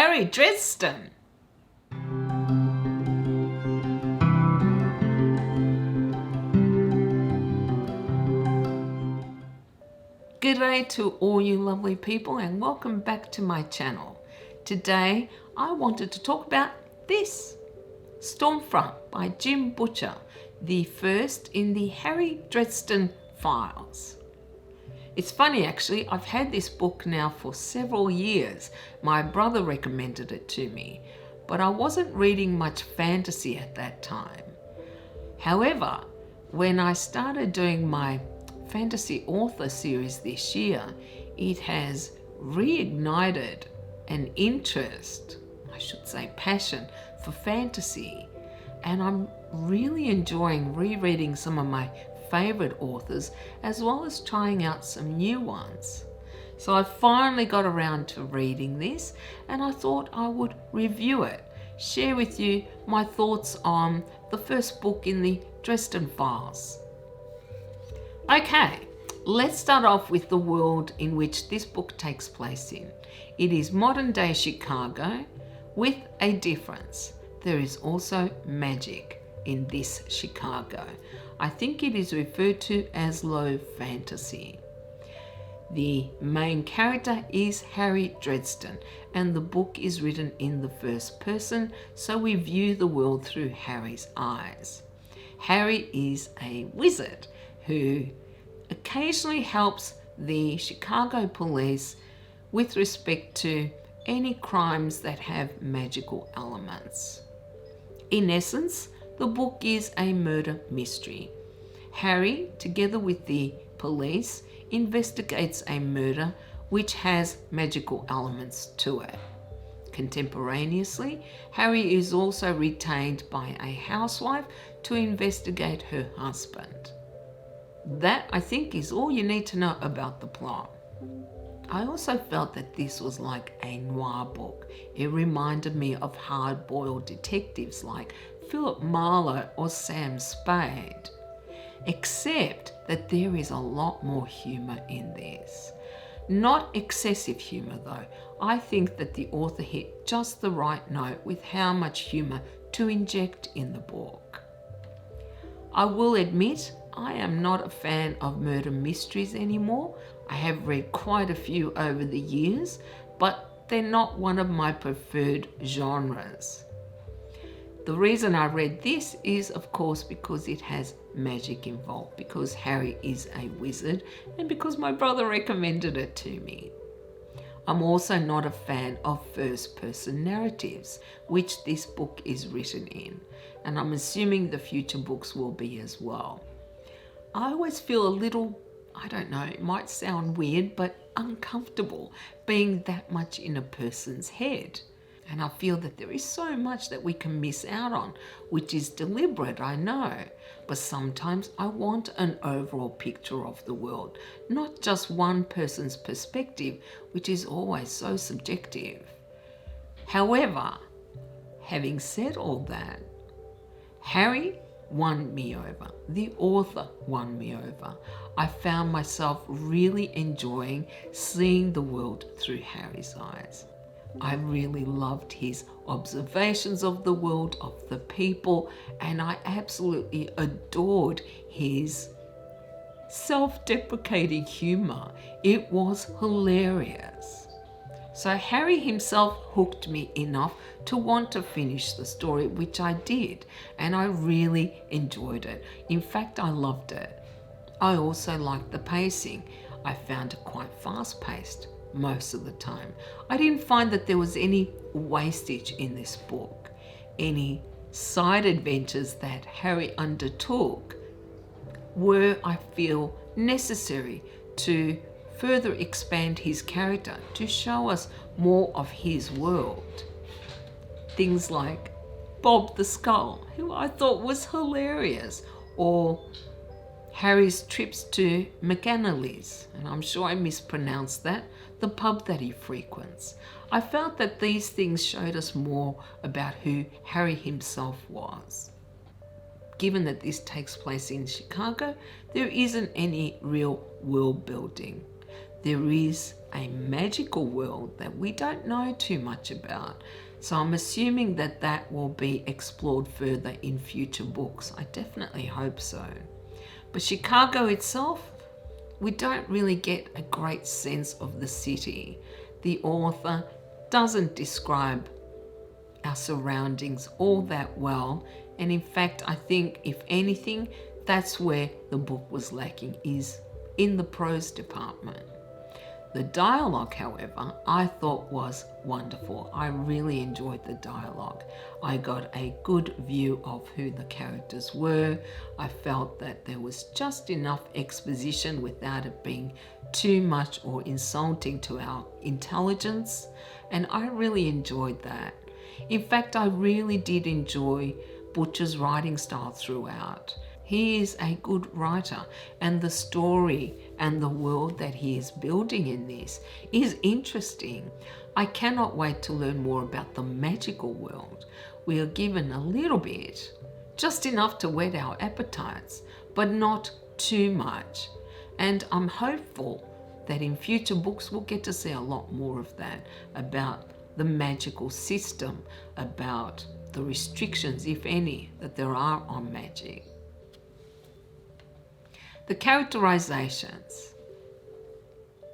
Harry Dresden. G'day to all you lovely people and welcome back to my channel. Today I wanted to talk about this, Stormfront by Jim Butcher, the first in the Harry Dresden Files. It's funny actually, I've had this book now for several years. My brother recommended it to me, but I wasn't reading much fantasy at that time. However, when I started doing my fantasy author series this year, it has reignited an interest, I should say passion, for fantasy, and I'm really enjoying rereading some of my favorite authors as well as trying out some new ones. So I finally got around to reading this and I thought I would review it, share with you my thoughts on the first book in the Dresden Files. Okay, let's start off with the world in which this book takes place in. It is modern day Chicago with a difference. There is also magic in this Chicago. I think it is referred to as low fantasy. The main character is Harry Dresden and the book is written in the first person, so we view the world through Harry's eyes. Harry is a wizard who occasionally helps the Chicago police with respect to any crimes that have magical elements. In essence, the book is a murder mystery. Harry, together with the police, investigates a murder which has magical elements to it. Contemporaneously, Harry is also retained by a housewife to investigate her husband. That, I think, is all you need to know about the plot. I also felt that this was like a noir book. It reminded me of hard-boiled detectives like Philip Marlowe or Sam Spade, except that there is a lot more humour in this. Not excessive humour though. I think that the author hit just the right note with how much humour to inject in the book. I will admit I am not a fan of murder mysteries anymore. I have read quite a few over the years, but they're not one of my preferred genres. The reason I read this is, of course, because it has magic involved, because Harry is a wizard, and because my brother recommended it to me. I'm also not a fan of first-person narratives, which this book is written in, and I'm assuming the future books will be as well. I always feel a little, I don't know, it might sound weird, but uncomfortable being that much in a person's head. And I feel that there is so much that we can miss out on, which is deliberate, I know. But sometimes I want an overall picture of the world, not just one person's perspective, which is always so subjective. However, having said all that, Harry won me over. The author won me over. I found myself really enjoying seeing the world through Harry's eyes. I really loved his observations of the world, of the people, and I absolutely adored his self-deprecating humor. It was hilarious. So Harry himself hooked me enough to want to finish the story, which I did, and I really enjoyed it. In fact, I loved it. I also liked the pacing. I found it quite fast-paced most of the time. I didn't find that there was any wastage in this book. Any side adventures that Harry undertook were, I feel, necessary to further expand his character, to show us more of his world. Things like Bob the Skull, who I thought was hilarious, or Harry's trips to McAnally's, and I'm sure I mispronounced that, the pub that he frequents. I felt that these things showed us more about who Harry himself was. Given that this takes place in Chicago, there isn't any real world building. There is a magical world that we don't know too much about. So I'm assuming that that will be explored further in future books. I definitely hope so. But Chicago itself, we don't really get a great sense of the city. The author doesn't describe our surroundings all that well. And in fact, I think if anything, that's where the book was lacking, is in the prose department. The dialogue, however, I thought was wonderful. I really enjoyed the dialogue. I got a good view of who the characters were. I felt that there was just enough exposition without it being too much or insulting to our intelligence, and I really enjoyed that. In fact, I really did enjoy Butcher's writing style throughout. He is a good writer, and the story and the world that he is building in this is interesting. I cannot wait to learn more about the magical world. We are given a little bit, just enough to whet our appetites, but not too much. And I'm hopeful that in future books we'll get to see a lot more of that, about the magical system, about the restrictions, if any, that there are on magic. The characterizations.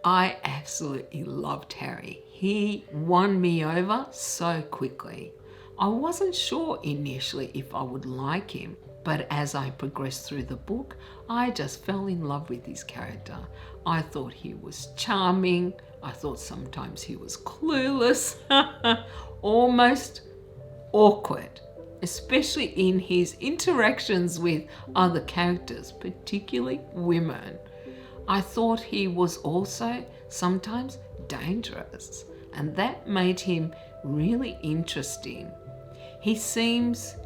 I absolutely loved Harry. He won me over so quickly. I wasn't sure initially if I would like him, but as I progressed through the book, I just fell in love with his character. I thought he was charming. I thought sometimes he was clueless, almost awkward, especially in his interactions with other characters, particularly women. I thought he was also sometimes dangerous, and that made him really interesting. He seems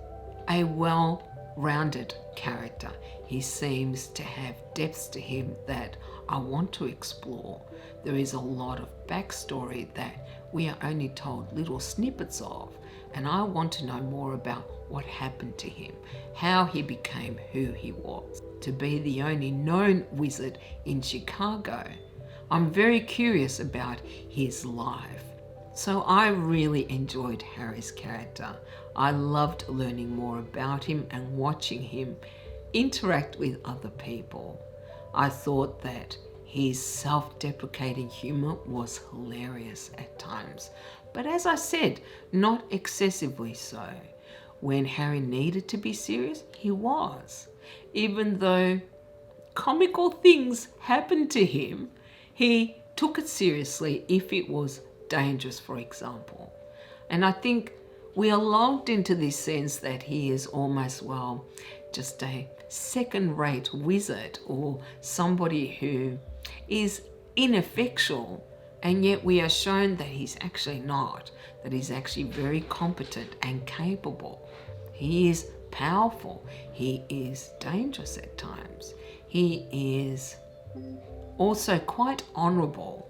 a well-rounded character. He seems to have depths to him that I want to explore. There is a lot of backstory that we are only told little snippets of, and I want to know more about what happened to him, how he became who he was, to be the only known wizard in Chicago. I'm very curious about his life. So I really enjoyed Harry's character. I loved learning more about him and watching him interact with other people. I thought that his self-deprecating humor was hilarious at times, but as I said, not excessively so. When Harry needed to be serious, he was. Even though comical things happened to him, he took it seriously if it was dangerous, for example. And I think we are lulled into this sense that he is almost, well, just a second-rate wizard or somebody who is ineffectual, and yet we are shown that he's actually not, that he's actually very competent and capable. He is powerful. He is dangerous at times. He is also quite honourable,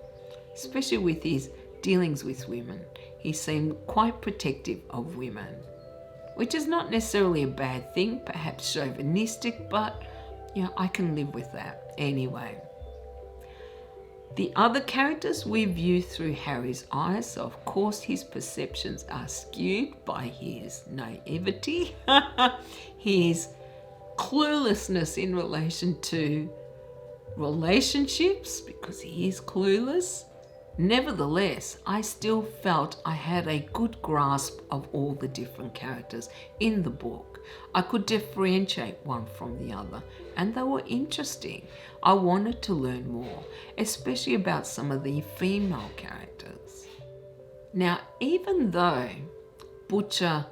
especially with his dealings with women. He seemed quite protective of women, which is not necessarily a bad thing, perhaps chauvinistic, but I can live with that anyway. The other characters we view through Harry's eyes, so of course his perceptions are skewed by his naivety, his cluelessness in relation to relationships, because he is clueless. Nevertheless, I still felt I had a good grasp of all the different characters in the book. I could differentiate one from the other, and they were interesting. I wanted to learn more, especially about some of the female characters. Now, even though Butcher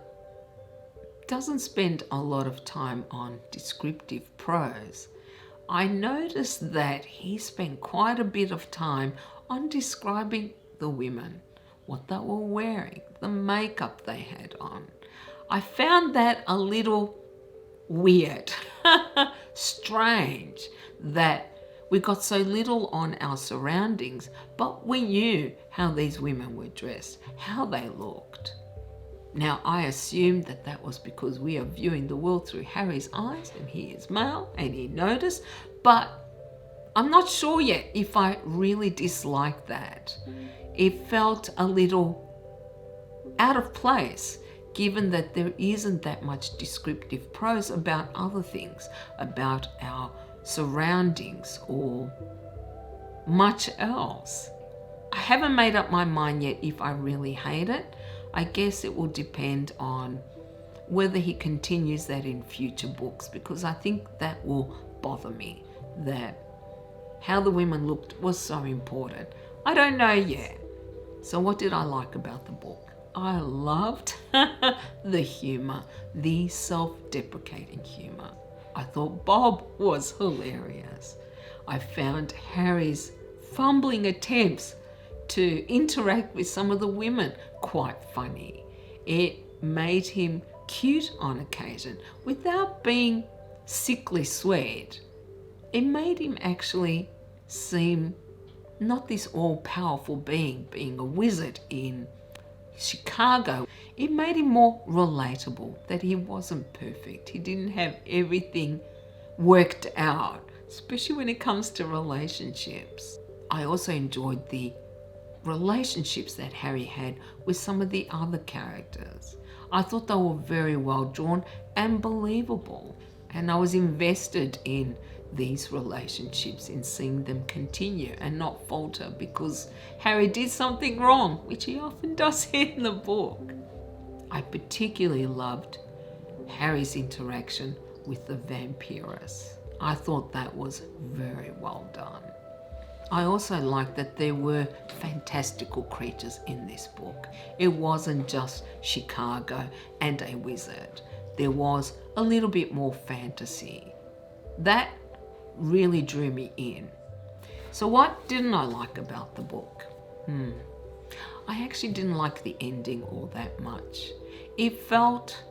doesn't spend a lot of time on descriptive prose, I noticed that he spent quite a bit of time on describing the women, what they were wearing, the makeup they had on. I found that a little weird, strange, that we got so little on our surroundings, but we knew how these women were dressed, how they looked. Now, I assumed that that was because we are viewing the world through Harry's eyes, and he is male, and he noticed, but I'm not sure yet if I really disliked that. It felt a little out of place, given that there isn't that much descriptive prose about other things, about our surroundings or much else. I haven't made up my mind yet if I really hate it. I guess it will depend on whether he continues that in future books, because I think that will bother me, that how the women looked was so important. I don't know yet. So what did I like about the book? I loved the humour, the self-deprecating humour. I thought Bob was hilarious. I found Harry's fumbling attempts to interact with some of the women quite funny. It made him cute on occasion without being sickly sweet. It made him actually seem not this all-powerful being a wizard in Chicago. It made him more relatable, that he wasn't perfect. He didn't have everything worked out, especially when it comes to relationships. I also enjoyed the relationships that Harry had with some of the other characters. I thought they were very well drawn and believable, and I was invested in these relationships, in seeing them continue and not falter because Harry did something wrong, which he often does in the book. I particularly loved Harry's interaction with the vampiress. I thought that was very well done. I also liked that there were fantastical creatures in this book. It wasn't just Chicago and a wizard. There was a little bit more fantasy. That really drew me in. So what didn't I like about the book? I actually didn't like the ending all that much. It felt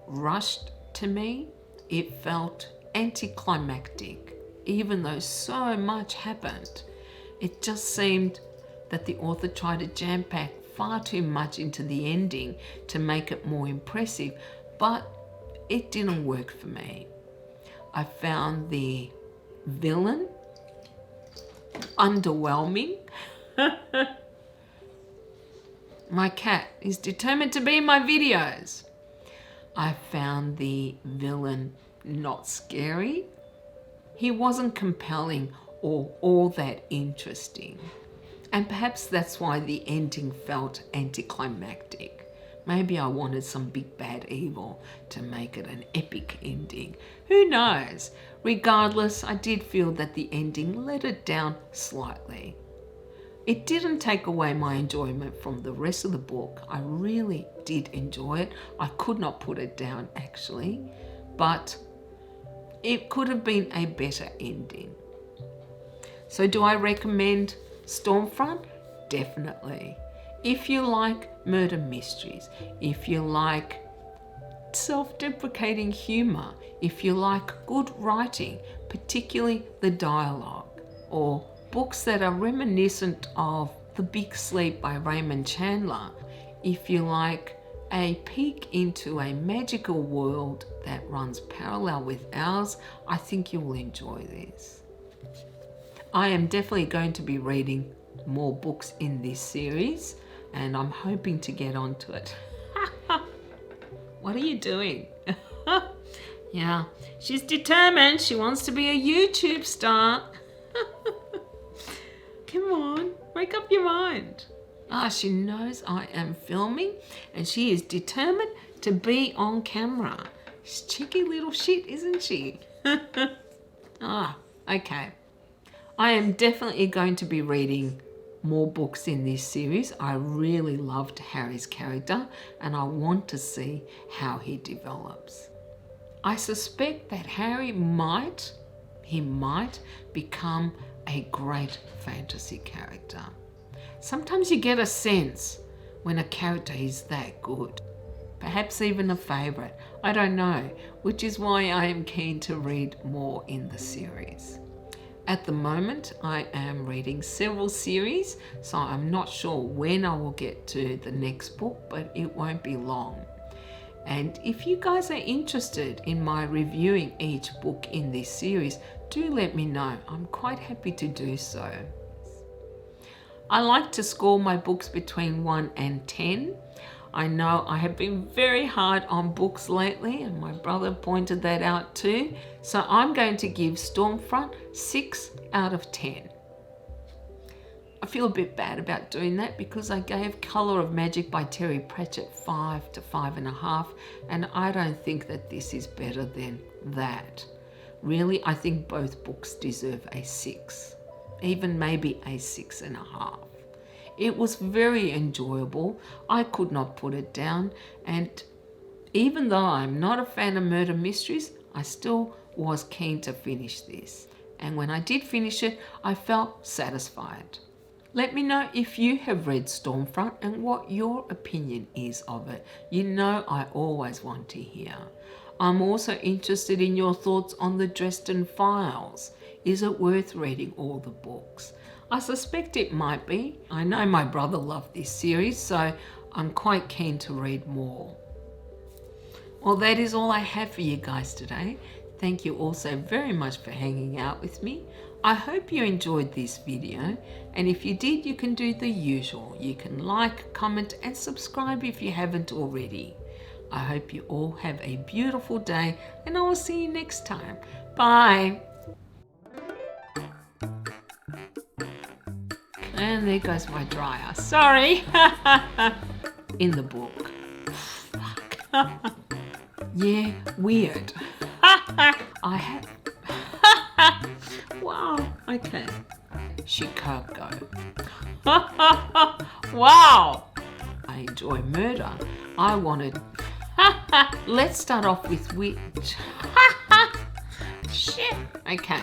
rushed to me. It felt anticlimactic, even though so much happened. It just seemed that the author tried to jam-pack far too much into the ending to make it more impressive, but it didn't work for me. I found the villain underwhelming. My cat is determined to be in my videos. I found the villain not scary. He wasn't compelling or all that interesting. And perhaps that's why the ending felt anticlimactic. Maybe I wanted some big bad evil to make it an epic ending. Who knows? Regardless, I did feel that the ending let it down slightly. It didn't take away my enjoyment from the rest of the book. I really did enjoy it. I could not put it down actually, but it could have been a better ending. So do I recommend Stormfront? Definitely. If you like murder mysteries, if you like self-deprecating humour, if you like good writing, particularly the dialogue, or books that are reminiscent of The Big Sleep by Raymond Chandler, if you like a peek into a magical world that runs parallel with ours, I think you will enjoy this. I am definitely going to be reading more books in this series, and I'm hoping to get onto it. What are you doing? Yeah, she's determined. She wants to be a YouTube star. Come on, wake up your mind. She knows I am filming and she is determined to be on camera. She's cheeky little shit, isn't she? Okay. I am definitely going to be reading more books in this series. I really loved Harry's character and I want to see how he develops. I suspect that Harry might become a great fantasy character. Sometimes you get a sense when a character is that good. Perhaps even a favourite. I don't know, which is why I am keen to read more in the series. At the moment, I am reading several series, so I'm not sure when I will get to the next book, but it won't be long. And if you guys are interested in my reviewing each book in this series, do let me know. I'm quite happy to do so. I like to score my books between 1 and 10. I know I have been very hard on books lately, and my brother pointed that out too. So I'm going to give Stormfront 6 out of 10. I feel a bit bad about doing that because I gave Colour of Magic by Terry Pratchett 5 to 5.5, and I don't think that this is better than that. Really, I think both books deserve a 6, even maybe a 6.5. It was very enjoyable. I could not put it down, and even though I'm not a fan of murder mysteries, I still was keen to finish this. And when I did finish it, I felt satisfied. Let me know if you have read Stormfront and what your opinion is of it. You know I always want to hear. I'm also interested in your thoughts on the Dresden Files. Is it worth reading all the books? I suspect it might be. I know my brother loved this series, so I'm quite keen to read more. Well, that is all I have for you guys today. Thank you all so very much for hanging out with me. I hope you enjoyed this video, and if you did, you can do the usual. You can like, comment and subscribe if you haven't already. I hope you all have a beautiful day, and I will see you next time. Bye. And there goes my dryer. Sorry. In the book. Yeah, weird. I have... Wow, okay. She can't go. Wow. I enjoy murder. I wanted... Let's start off with which... Shit. Okay.